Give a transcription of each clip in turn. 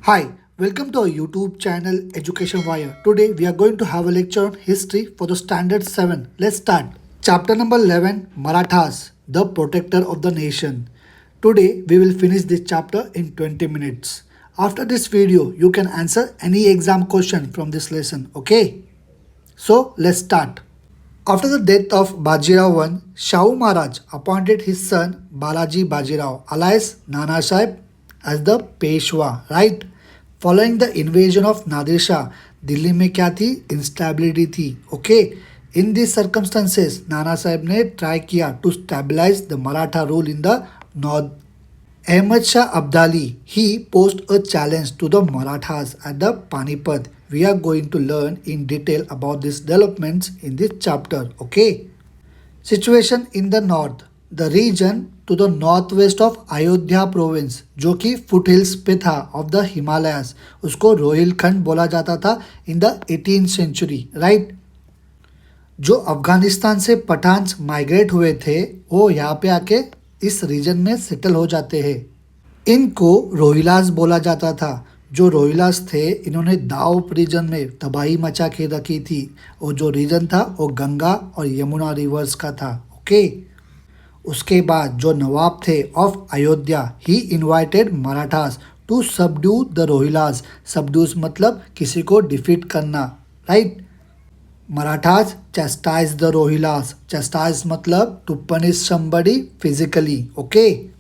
Hi, welcome to our YouTube channel Education Wire. Today we are going to have a lecture on history for the standard 7. Let's start. Chapter number 11, Marathas, the protector of the nation. Today we will finish this chapter in 20 minutes. After this video, you can answer any exam question from this lesson, okay? So let's start. After the death of Bajirao I, Shahu Maharaj appointed his son Balaji Bajirao alias Nana Sahib as the Peshwa, right? Following the invasion of Nadir Shah, Delhi में क्या थी? Instability थी, okay? In this circumstances नाना साहब ने try किया to stabilise the Maratha rule in the north. Ahmad Shah Abdali, he posed a challenge to the Marathas at the Panipat. We are going to learn in detail about these developments in this chapter, okay? Situation in the north. The region to the northwest of Ayodhya province, जो कि foothills पे था of the Himalayas, उसको रोहिलखंड बोला जाता था in the 18th century, right? जो अफगानिस्तान से पठान्स माइग्रेट हुए थे वो यहाँ पे आके इस रीजन में सेटल हो जाते हैं. इनको रोहिलास बोला जाता था. जो रोहिलास थे इन्होंने दाऊद रीजन में तबाही मचा के रखी थी और जो रीजन था वो गंगा और यमुना रिवर्स का था, ओके? उसके बाद जो नवाब थे of Ayodhya he invited Marathas to subdue the Rohillas. Subdues मतलब किसी को डिफीट करना, right? Marathas chastise the Rohilas. Chastise मतलब to punish somebody physically. Okay.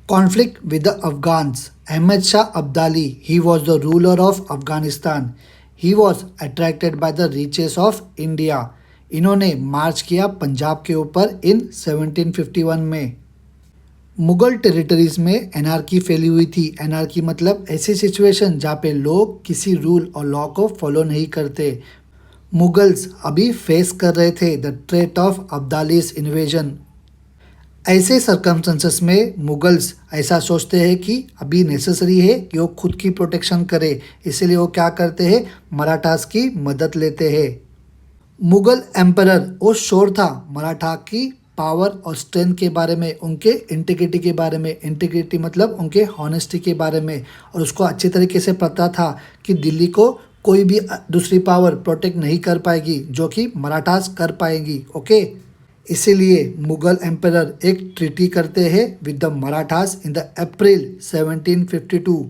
Conflict with the Afghans. Ahmad Shah Abdali. He was the ruler of Afghanistan. He was attracted by the riches of India. इन्होंने मार्च किया पंजाब के ऊपर इन 1751 में. Mughal territories में anarchy फैली हुई थी. एनार्की मतलब ऐसी सिचुएशन जहाँ पे लोग किसी रूल और लॉ को फॉलो नहीं करते. मुगल्स अभी फेस कर रहे थे द थ्रेट ऑफ अब्दालीस इन्वेजन. ऐसे सर्कमस्टेंसेस में मुगल्स ऐसा सोचते हैं कि अभी नेसेसरी है कि वो खुद की प्रोटेक्शन करे, इसलिए वो क्या करते हैं? मराठास की मदद लेते हैं. मुगल एम्परर वो श्योर था मराठा की पावर और स्ट्रेंथ के बारे में, उनके इंटीग्रिटी के बारे में. इंटीग्रिटी मतलब उनके हॉनेस्टी के बारे में. और उसको अच्छी तरीके से पता था कि दिल्ली को कोई भी दूसरी पावर प्रोटेक्ट नहीं कर पाएगी जो कि मराठास कर पाएंगी, ओके? इसीलिए मुगल एम्परर एक ट्रीटी करते हैं with the Marathas in the April 1752.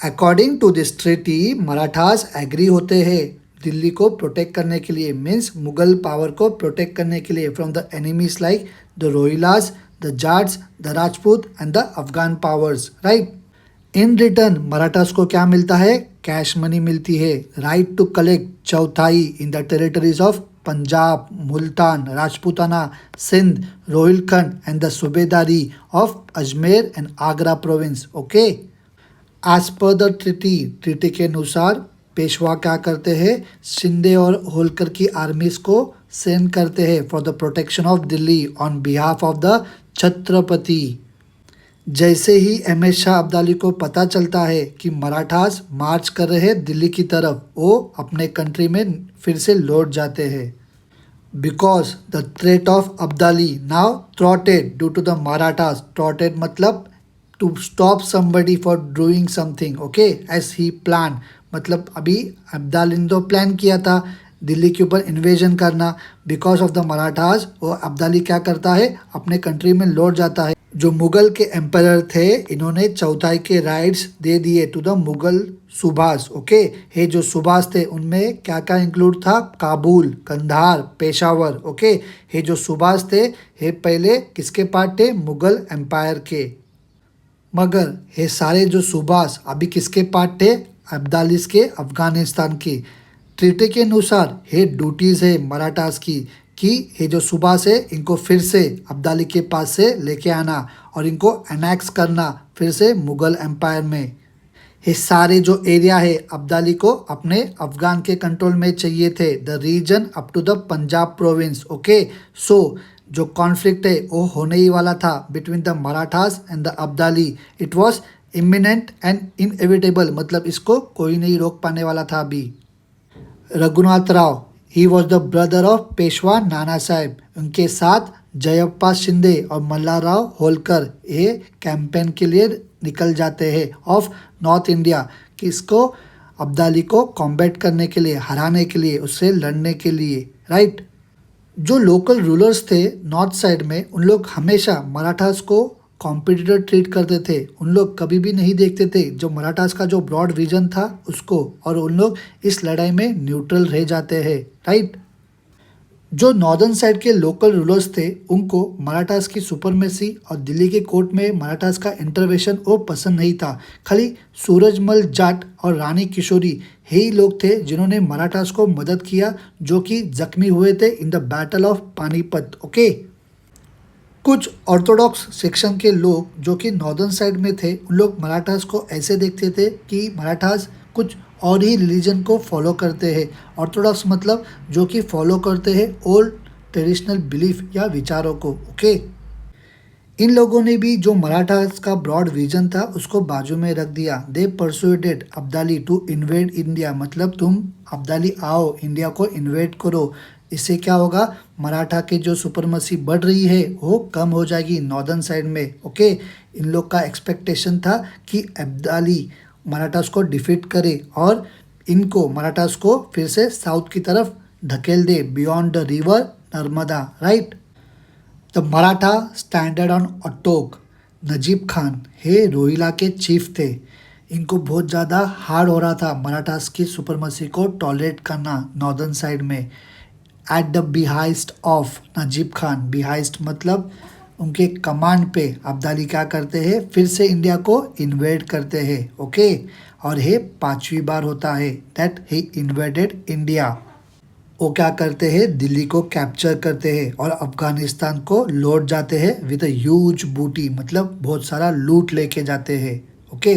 According to this treaty Marathas agree होते हैं दिल्ली को प्रोटेक्ट करने के लिए, मीन्स मुगल पावर को प्रोटेक्ट करने के लिए from the enemies like the Rohillas, the Jats, the Rajput and the Afghan powers, right? In return Marathas को क्या मिलता है? कैश मनी मिलती है. Right to collect chauthai in the territories of Punjab, Multan, Rajputana, Sindh, Rohilkhand and the subedari of Ajmer and Agra province, okay? As per the treaty के अनुसार पेशवा क्या करते हैं? शिंदे और होलकर की आर्मीज को सेंड करते हैं for the protection of Delhi on behalf of the Chhatrapati. जैसे ही अहमद शाह अब्दाली को पता चलता है कि मराठास मार्च कर रहे हैं दिल्ली की तरफ, वो अपने कंट्री में फिर से लौट जाते हैं. Because the threat of Abdali now throttled due to the Marathas. Throttled मतलब to stop somebody for doing something, okay? As he plan मतलब अभी अब्दाली ने तो प्लान किया था दिल्ली के ऊपर इन्वेजन करना. बिकॉज ऑफ द मराठास वो अब्दाली क्या करता है? अपने कंट्री में लौट जाता है. जो मुगल के एम्परर थे इन्होंने चौथाई के राइट्स दे दिए to the Mughal subas, okay? ये जो सूबास थे उनमें क्या क्या इंक्लूड था? काबुल, कंधार, पेशावर, ओके? ये जो सूबास थे ये पहले किसके पार्ट थे? मुगल एम्पायर के. मगर ये सारे जो सूबास अभी किसके पार्ट थे? अब्दालीस के, अफगानिस्तान की. ट्रीटी के अनुसार ये ड्यूटीज़ है मराठास की कि ये जो सूबास है इनको फिर से अब्दाली के पास से लेके आना और इनको एनेक्स करना फिर से मुगल एम्पायर में. ये सारे जो एरिया है अब्दाली को अपने अफगान के कंट्रोल में चाहिए थे. The region up to the Punjab province, okay? So जो कॉन्फ्लिक्ट है वो होने ही वाला था between the Marathas and the Abdali. It was imminent and inevitable मतलब इसको कोई नहीं रोक पाने वाला था अभी. Raghunath Rao, he was the brother of Peshwa Nana Saheb. उनके साथ जयप्पा शिंदे और मल्हाराव होलकर ये कैंपेन के लिए निकल जाते हैं ऑफ नॉर्थ इंडिया, किसको, अब्दाली को कॉम्बैट करने के लिए, हराने के लिए, उससे लड़ने के लिए, राइट। जो लोकल रूलर्स थे नॉर्थ साइड में, उन लोग हमेशा मराठास को कॉम्पिटिटर ट्रीट करते थे। उन लोग कभी भी नहीं देखते थे जो मराठास का जो ब्रॉड विजन था उसको, और उन लोग इस लड़ाई में न्यूट्रल रह जाते हैं, राइट। जो नॉर्दर्न साइड के लोकल रूलर्स थे उनको मराठास की सुपरमेसी और दिल्ली के कोर्ट में मराठास का इंटरवेंशन वो पसंद नहीं था। खाली सूरजमल जाट और रानी किशोरी यही लोग थे जिन्होंने मराठास को मदद किया, जो कि जख्मी हुए थे in the battle of Panipat, okay. कुछ ऑर्थोडॉक्स सेक्शन के लोग जो कि नॉर्दर्न साइड में थे, उन लोग मराठास को ऐसे देखते थे कि मराठास कुछ और ही रिलीजन को फॉलो करते हैं। ऑर्थोडॉक्स मतलब जो कि फॉलो करते हैं ओल्ड ट्रेडिशनल बिलीफ या विचारों को, ओके। इन लोगों ने भी जो मराठास का ब्रॉड विजन था उसको बाजू में रख दिया। They persuaded Abdali to invade India, मतलब तुम अब्दाली आओ, इंडिया को इन्वेड करो। इससे क्या होगा, मराठा की जो सुपरमसी बढ़ रही है वो कम हो जाएगी नॉर्दर्न साइड में, ओके। इन लोग का एक्सपेक्टेशन था कि अब्दाली मराठास को डिफीट करे और इनको मराठास को फिर से साउथ की तरफ ढकेल दे, beyond the river Narmada, right. The Maratha standard on Attock. Najib Khan he Rohilla के चीफ थे। इनको बहुत ज़्यादा हार्ड हो रहा था मराठास की सुपरमसी को टॉलरेट करना नॉर्दर्न साइड में। At the behest of Najib Khan, behest मतलब उनके कमांड पे अब्दाली क्या करते हैं, फिर से इंडिया को इन्वेड करते हैं, ओके। और ये 5वीं बार होता है दैट ही इन्वेडेड इंडिया। वो क्या करते हैं, दिल्ली को कैप्चर करते हैं और अफगानिस्तान को लौट जाते हैं विद अ ह्यूज बूटी, मतलब बहुत सारा लूट लेके जाते हैं, ओके।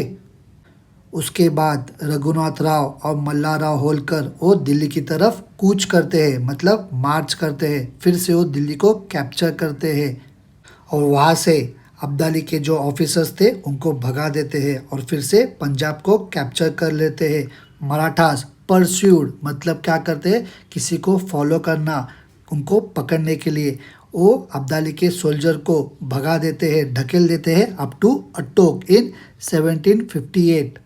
उसके बाद रघुनाथ राव और मल्ला राव होलकर वो दिल्ली की तरफ कूच करते हैं, मतलब मार्च करते हैं। फिर से वो दिल्ली को कैप्चर करते हैं और वहाँ से अब्दाली के जो ऑफिसर्स थे उनको भगा देते हैं और फिर से पंजाब को कैप्चर कर लेते हैं। मराठास परस्यूड मतलब क्या करते हैं, किसी को फॉलो करना, उनको पकड़ने के लिए वो अब्दाली के सोल्जर को भगा देते हैं, ढकेल देते हैं अप टू अटोक इन 1758।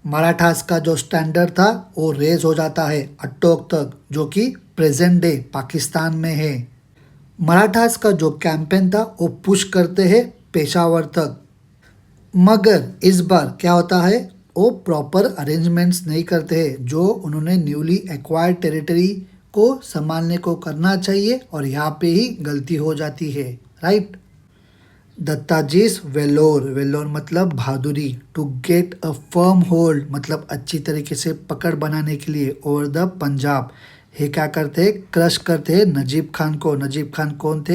मराठास का जो स्टैंडर्ड था वो रेज हो जाता है अटोक तक, जो कि प्रेजेंट डे पाकिस्तान में है। मराठास का जो कैंपेन था वो पुश करते हैं पेशावर तक, मगर इस बार क्या होता है, वो प्रॉपर अरेंजमेंट्स नहीं करते हैं जो उन्होंने न्यूली एक्वायर्ड टेरिटरी को संभालने को करना चाहिए, और यहाँ पे ही गलती हो जाती है, राइट। दत्ताजीज वेलोर, वेलोर मतलब बहादुरी, to get a firm hold मतलब अच्छी तरीके से पकड़ बनाने के लिए ओवर द पंजाब। ये क्या करते हैं, क्रश करते हैं नजीब खान को। नजीब खान कौन थे,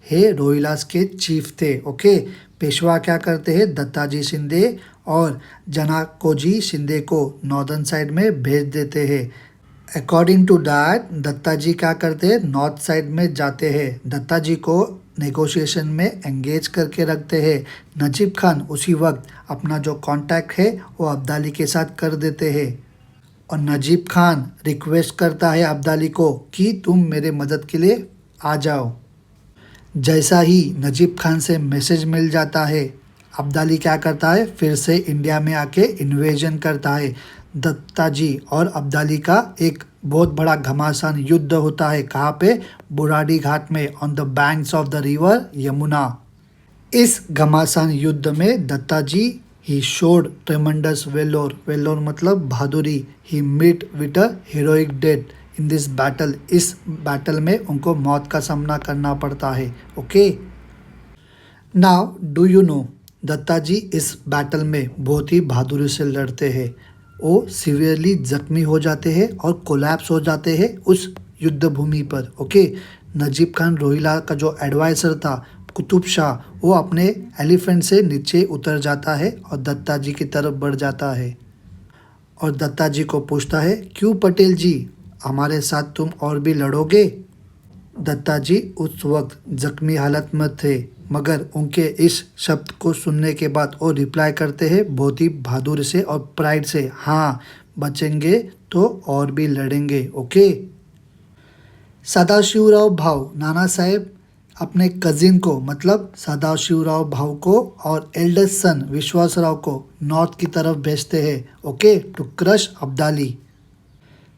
हे रोहिलास के चीफ थे, ओके। पेशवा क्या करते हैं, दत्ताजी शिंदे और जनाकोजी शिंदे को नॉर्दर्न साइड में भेज देते हैं। अकॉर्डिंग टू दैट दत्ताजी क्या करते हैं, नॉर्थ साइड में जाते हैं, दत्ताजी को नेगोशिएशन में एंगेज करके रखते हैं। नजीब खान उसी वक्त अपना जो कांटेक्ट है वो अब्दाली के साथ कर देते हैं और नजीब खान रिक्वेस्ट करता है अब्दाली को कि तुम मेरे मदद के लिए आ जाओ। जैसा ही नजीब खान से मैसेज मिल जाता है, अब्दाली क्या करता है, फिर से इंडिया में आके इन्वेजन करता है। दत्ताजी और अब्दाली का एक बहुत बड़ा घमासान युद्ध होता है, कहाँ पे, बुराड़ी घाट में, on the banks of the river Yamuna. इस घमासान युद्ध में Dattaji he showed tremendous valour, valour मतलब बहादुरी। He meet with a heroic death in this battle, इस बैटल में उनको मौत का सामना करना पड़ता है, okay. Now do you know, Dattaji इस बैटल में बहुत ही बहादुरी से लड़ते हैं। वो सीवियरली जख्मी हो जाते हैं और कोलैप्स हो जाते हैं उस युद्ध भूमि पर, ओके। नजीब खान रोहिला का जो एडवाइज़र था कुतुब शाह, वो अपने एलिफेंट से नीचे उतर जाता है और दत्ताजी की तरफ बढ़ जाता है और दत्ताजी को पूछता है, क्यों पटेल जी, हमारे साथ तुम और भी लड़ोगे। दत्ताजी उस वक्त जख्मी हालत में थे, मगर उनके इस शब्द को सुनने के बाद वो रिप्लाई करते हैं बहुत ही बहादुर से और प्राइड से, हाँ बचेंगे तो और भी लड़ेंगे, ओके। सदाशिवराव भाऊ नाना साहेब अपने कजिन को मतलब सदाशिवराव भाऊ को और एल्डेस्ट सन विश्वासराव को नॉर्थ की तरफ भेजते हैं, okay, to crush Abdali.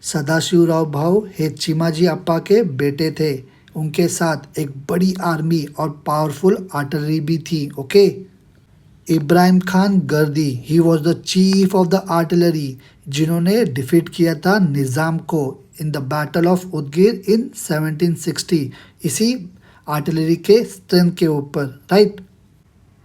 Sadashivrao Bhau हे चिमाजी अप्पा के बेटे थे। उनके साथ एक बड़ी आर्मी और पावरफुल आर्टलरी भी थी, ओके। इब्राहिम खान गर्दी, ही was the chief of the artillery, जिन्होंने डिफीट किया था निज़ाम को in the battle of Udgir इन 1760, इसी आर्टिलरी के स्ट्रेंथ के ऊपर, राइट।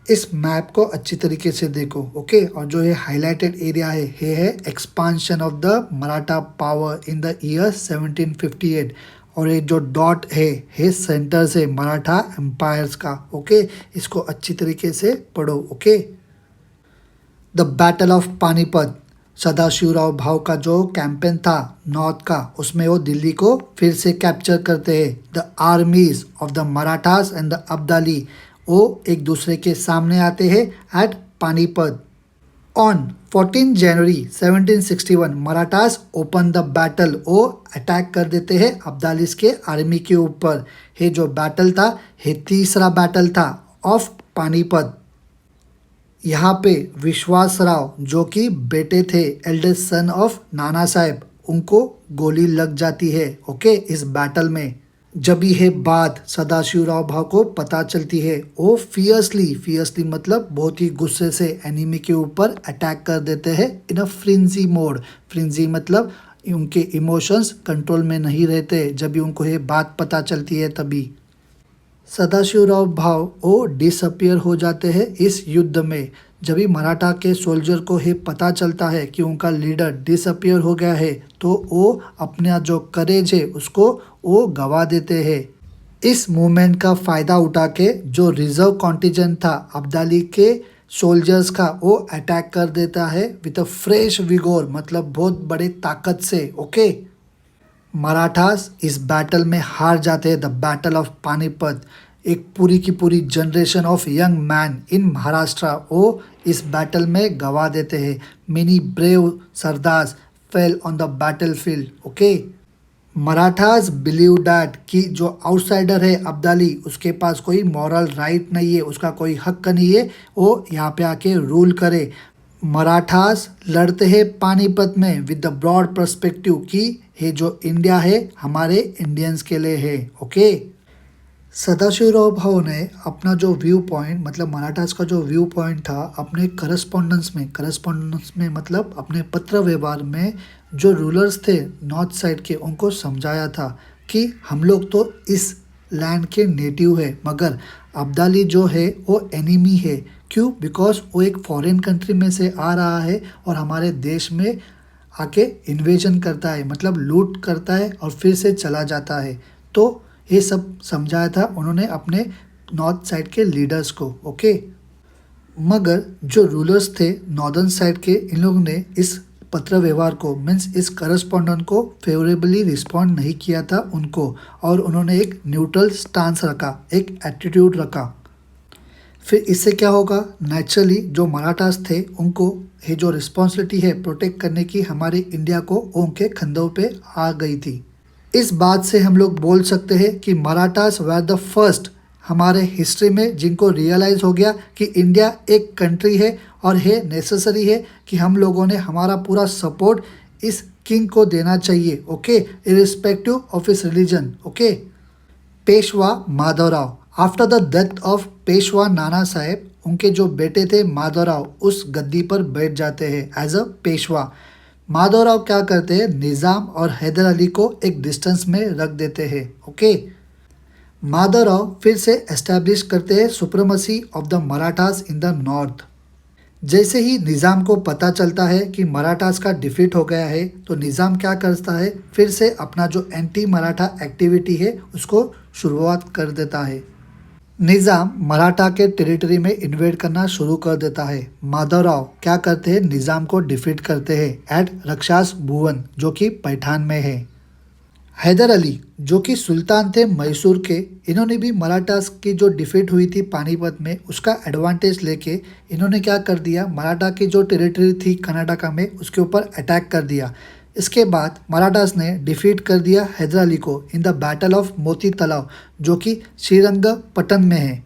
इस मैप को अच्छी तरीके से देखो, ओके। और जो ये हाईलाइटेड एरिया है ये है expansion of the Maratha power in the year 1758, और ये जो डॉट है सेंटर से मराठा एम्पायर्स का, ओके। इसको अच्छी तरीके से पढ़ो, okay. The battle of Panipat, Sadashivrao Bhau का जो कैंपेन था नॉर्थ का, उसमें वो दिल्ली को फिर से कैप्चर करते हैं। The armies of the Marathas and the Abdali, वो एक दूसरे के सामने आते हैं at Panipat. On 14 January 1761 Marathas open the battle, वो अटैक कर देते हैं अब्दालिस के आर्मी के ऊपर। ये जो बैटल था ये तीसरा बैटल था ऑफ पानीपत। यहाँ पे विश्वासराव जो कि बेटे थे eldest son of Nana Saheb, उनको गोली लग जाती है, ओके, इस बैटल में। जब ये बात सदाशिवराव भाऊ को पता चलती है, वो फियर्सली मतलब बहुत ही गुस्से से एनिमी के ऊपर अटैक कर देते हैं इन अ फ्रिंजी मोड। फ्रिंजी मतलब उनके इमोशंस कंट्रोल में नहीं रहते जब भी उनको ये बात पता चलती है तभी। सदाशिवराव भाऊ वो डिसअपियर हो जाते हैं इस युद्ध में। जब भी मराठा के सोल्जर को ये पता चलता है कि उनका लीडर डिसअपियर हो गया है, तो वो अपना जो करेज है उसको वो गवा देते हैं। इस मूवमेंट का फ़ायदा उठा के जो रिजर्व कॉन्टिजेंट था अब्दाली के सोल्जर्स का, वो अटैक कर देता है विद अ फ्रेश विगोर, मतलब बहुत बड़े ताकत से, ओके। मराठास इस बैटल में हार जाते हैं, द बैटल ऑफ पानीपत। एक पूरी की पूरी generation of young man in Maharashtra वो इस बैटल में गवा देते हैं। Many brave sardars fell on the battle field, okay. Marathas believe that कि जो आउटसाइडर है अब्दाली, उसके पास कोई मॉरल राइट नहीं है, उसका कोई हक नहीं है वो यहाँ पे आके रूल करे। मराठास लड़ते हैं पानीपत में विद द ब्रॉड पर्सपेक्टिव कि ये जो इंडिया है हमारे इंडियंस के लिए है, ओके। सदाशिवराव भाऊ ने अपना जो व्यू पॉइंट मतलब मराठास का जो व्यू पॉइंट था अपने करस्पॉन्डेंस में मतलब अपने पत्र व्यवहार में जो रूलर्स थे नॉर्थ साइड के, उनको समझाया था कि हम लोग तो इस लैंड के नेटिव है, मगर अब्दाली जो है वो एनिमी है। क्यों? बिकॉज वो एक फॉरेन कंट्री में से आ रहा है और हमारे देश में आके इन्वेजन करता है, मतलब लूट करता है और फिर से चला जाता है। तो ये सब समझाया था उन्होंने अपने नॉर्थ साइड के लीडर्स को, ओके। मगर जो रूलर्स थे नॉर्दर्न साइड के, इन लोगों ने इस पत्र व्यवहार को मीन्स इस करस्पॉन्डेंट को फेवरेबली रिस्पॉन्ड नहीं किया था उनको, और उन्होंने एक न्यूट्रल स्टांस रखा, एक एटीट्यूड रखा। फिर इससे क्या होगा, नेचुरली जो मराठास थे उनको ये जो रिस्पॉन्सिबिलिटी है प्रोटेक्ट करने की हमारे इंडिया को, उनके कंधों पे आ गई थी। इस बात से हम लोग बोल सकते हैं कि मराठास वर द फर्स्ट हमारे हिस्ट्री में जिनको रियलाइज़ हो गया कि इंडिया एक कंट्री है और है नेसेसरी है कि हम लोगों ने हमारा पूरा सपोर्ट इस किंग को देना चाहिए, ओके, इरिस्पेक्टिव ऑफ इस religion, okay. Peshwa Madhavrao, after the death of Peshwa Nana Saheb, उनके जो बेटे थे माधवराव उस गद्दी पर बैठ जाते हैं एज अ पेशवा। माधवराव क्या करते हैं, निज़ाम और हैदर अली को एक डिस्टेंस में रख देते हैं, ओके। माधवराव फिर से एस्टैब्लिश करते हैं supremacy of the Marathas in the north. जैसे ही निज़ाम को पता चलता है कि मराठास का डिफीट हो गया है, तो निज़ाम क्या करता है, फिर से अपना जो एंटी मराठा एक्टिविटी है उसको शुरुआत कर देता है। निज़ाम मराठा के टेरिटरी में इन्वेड करना शुरू कर देता है। माधवराव क्या करते हैं, निज़ाम को डिफीट करते हैं एट रक्षास भुवन जो कि पैठान में है। हैदर अली जो कि सुल्तान थे मैसूर के, इन्होंने भी मराठास की जो डिफीट हुई थी पानीपत में उसका एडवांटेज लेके इन्होंने क्या कर दिया, मराठा की जो टेरिटरी थी कर्नाटका में उसके ऊपर अटैक कर दिया। इसके बाद मराठास ने डिफीट कर दिया हैदर अली को इन द बैटल ऑफ मोती तलाव जो कि श्रीरंगपट्टन में है।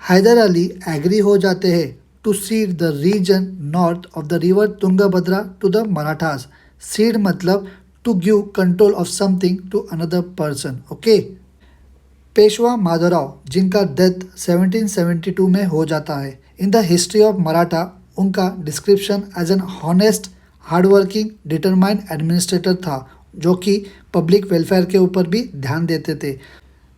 हैदर अली एग्री हो जाते हैं to cede the region north of the river Tungabhadra to the Marathas. Cede मतलब to give control of something to another person. Okay. Peshwa Madhavrao जिनका डेथ 1772 में हो जाता है। In the history of Maratha उनका description as an honest hardworking determined administrator था जो कि पब्लिक वेलफेयर के ऊपर भी ध्यान देते थे।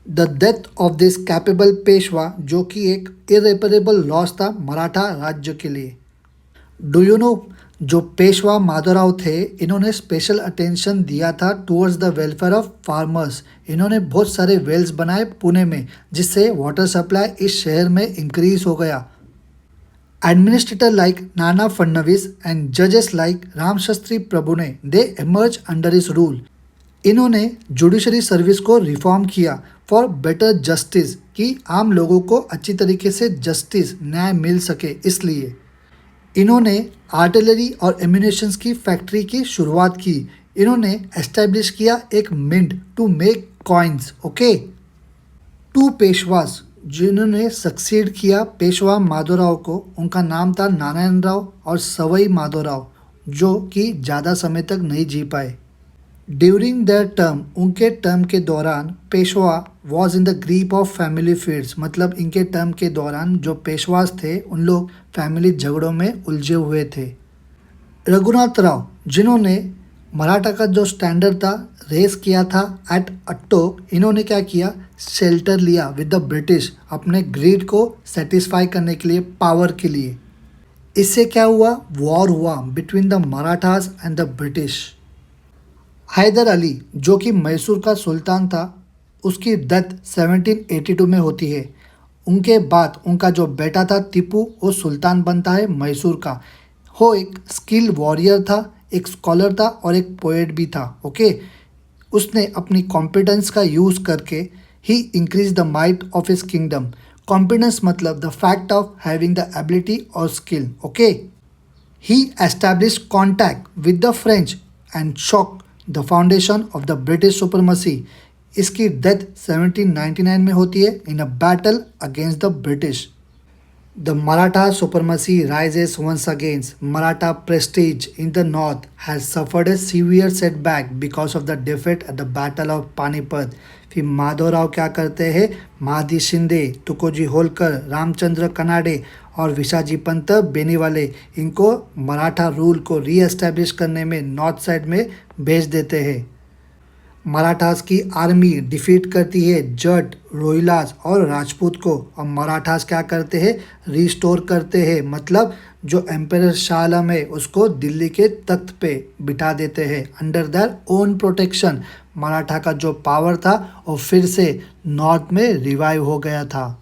The death of this capable Peshwa जो कि एक इरेपरेबल लॉस था मराठा राज्य के लिए। डू यू नो जो पेशवा माधवराव थे इन्होंने स्पेशल अटेंशन दिया था towards the welfare of farmers. इन्होंने बहुत सारे वेल्स बनाए पुणे में जिससे वाटर सप्लाई इस शहर में इंक्रीज हो गया। Administrator like Nana Fadnavis and judges like Ram Shastri Prabhune they emerge under his rule। इन्होंने जुडिशरी सर्विस को रिफॉर्म किया फॉर बेटर जस्टिस कि आम लोगों को अच्छी तरीके से जस्टिस न्याय मिल सके। इसलिए इन्होंने आर्टिलरी और एम्यूनेशंस की फैक्ट्री की शुरुआत की। इन्होंने एस्टेब्लिश किया एक mint to make coins. Okay. Two Peshwas जिन्होंने सक्सीड किया पेशवा माधवराव को उनका नाम था नारायण राव और सवाई माधवराव जो कि ज़्यादा समय तक नहीं जी पाए। ड्यूरिंग देयर टर्म उनके टर्म के दौरान Peshwa was in the grip of family feeds मतलब इनके टर्म के दौरान जो पेशवास थे उन लोग फैमिली झगड़ों में उलझे हुए थे। रघुनाथ राव जिन्होंने मराठा का जो स्टैंडर्ड था रेस किया था एट अट्टोक। इन्होंने क्या किया शेल्टर लिया विद द ब्रिटिश अपने ग्रीड को सेटिस्फाई करने के लिए पावर के लिए। इससे क्या हुआ वॉर हुआ between the Marathas and the British. Hyder Ali जो कि मैसूर का सुल्तान था उसकी डेथ 1782 में होती है। उनके बाद उनका जो बेटा था टीपू वो सुल्तान बनता है मैसूर का। वो एक स्किल वॉरियर था, एक स्कॉलर था और एक पोएट भी था। ओके। उसने अपनी कॉम्पिटेंस का यूज़ करके he increase the might of his kingdom. Competence मतलब the fact of having the ability और skill. Okay. He establish contact with the French and shock the foundation of the British supremacy. इसकी death 1799 में होती है in a battle against the British. The Maratha supremacy rises once again. Maratha prestige in the north has suffered a severe setback because of the defeat at the Battle of Panipat. फिर माधवराव क्या करते हैं महादी शिंदे, तुकोजी होलकर, रामचंद्र कनाडे और विशाजी पंत बेनीवाले इनको Maratha rule को re-establish करने में north side में भेज देते हैं। मराठास की आर्मी डिफीट करती है जट, रोहिलास और राजपूत को और मराठास क्या करते हैं रिस्टोर करते हैं मतलब जो एम्पायर शाह आलम है उसको दिल्ली के तख्त पे बिठा देते हैं under their own protection. Maratha का जो पावर था वो फिर से नॉर्थ में रिवाइव हो गया था।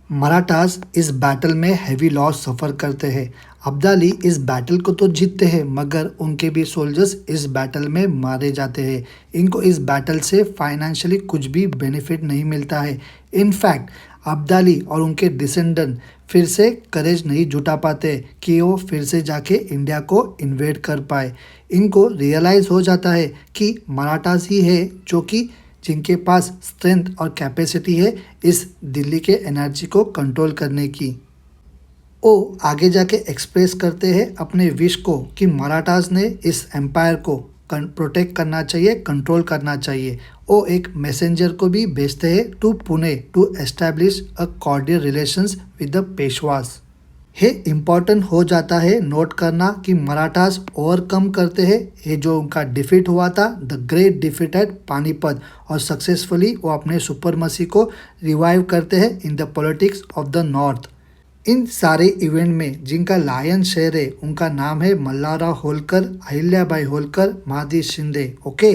मराठास इस बैटल में हैवी लॉस सफ़र करते हैं। अब्दाली इस बैटल को तो जीतते हैं मगर उनके भी सोल्जर्स इस बैटल में मारे जाते हैं। इनको इस बैटल से फाइनेंशियली कुछ भी बेनिफिट नहीं मिलता है। इनफैक्ट अब्दाली और उनके डिसेंडेंट फिर से करेज नहीं जुटा पाते कि वो फिर से जाके इंडिया को इन्वेड कर पाए। इनको रियलाइज़ हो जाता है कि मराठास ही है जो कि जिनके पास स्ट्रेंथ और कैपेसिटी है इस दिल्ली के एनर्जी को कंट्रोल करने की। वो आगे जाके एक्सप्रेस करते हैं अपने विश को कि मराठास ने इस एम्पायर को प्रोटेक्ट करना चाहिए, कंट्रोल करना चाहिए। वो एक मैसेंजर को भी भेजते हैं to Pune to establish a cordial relations with the Peshwas. ये इम्पॉर्टेंट हो जाता है नोट करना कि मराठास ओवरकम करते हैं ये जो उनका डिफीट हुआ था the great defeat at Panipat और सक्सेसफुली वो अपने सुपरमसी को रिवाइव करते हैं in the politics of the north. इन सारे इवेंट में जिनका लायन शेयर है उनका नाम है Malharrao Holkar, Ahilyabai Holkar, Mahadji Shinde. Okay.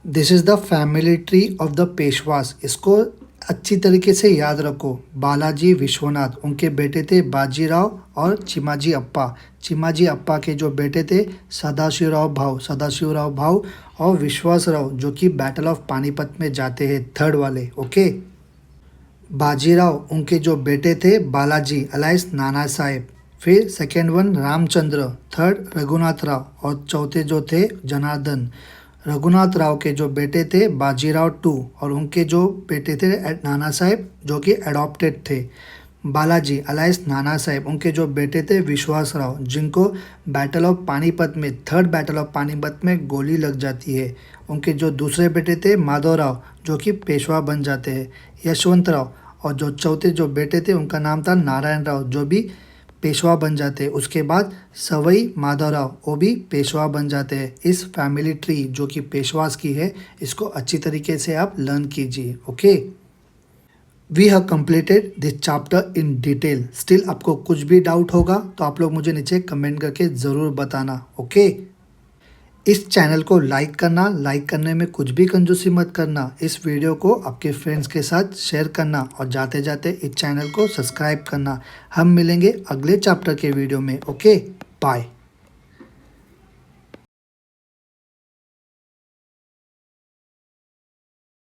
This is the family tree of the Peshwas. इसको अच्छी तरीके से याद रखो। बालाजी विश्वनाथ उनके बेटे थे बाजीराव और चिमाजी अप्पा। चिमाजी अप्पा के जो बेटे थे सदाशिवराव भाऊ और विश्वासराव जो कि बैटल ऑफ पानीपत में जाते हैं थर्ड वाले। ओके। बाजीराव उनके जो बेटे थे बालाजी अलाइस नाना साहेब फिर second one Ramchandra, third Raghunath Rao और चौथे जो थे जनार्दन। रघुनाथ राव के जो बेटे थे बाजीराव टू और उनके जो बेटे थे नाना साहेब जो कि एडॉप्टेड थे। बालाजी अलायस नाना साहेब, उनके जो बेटे थे विश्वास राव जिनको बैटल ऑफ पानीपत में, थर्ड बैटल ऑफ पानीपत में गोली लग जाती है। उनके जो दूसरे बेटे थे माधव राव जो कि पेशवा बन जाते हैं। यशवंत राव और जो चौथे जो बेटे थे उनका नाम था नारायण राव जो भी पेशवा बन जाते हैं। उसके बाद सवई माधवराव वो भी पेशवा बन जाते हैं। इस फैमिली ट्री जो कि पेशवास की है इसको अच्छी तरीके से आप लर्न कीजिए। Okay, we have completed this chapter in detail. Still आपको कुछ भी डाउट होगा तो आप लोग मुझे नीचे कमेंट करके ज़रूर बताना। ओके, इस चैनल को लाइक करना, लाइक करने में कुछ भी कंजूसी मत करना। इस वीडियो को आपके फ्रेंड्स के साथ शेयर करना और जाते जाते इस चैनल को सब्सक्राइब करना। हम मिलेंगे अगले चैप्टर के वीडियो में। Okay, bye.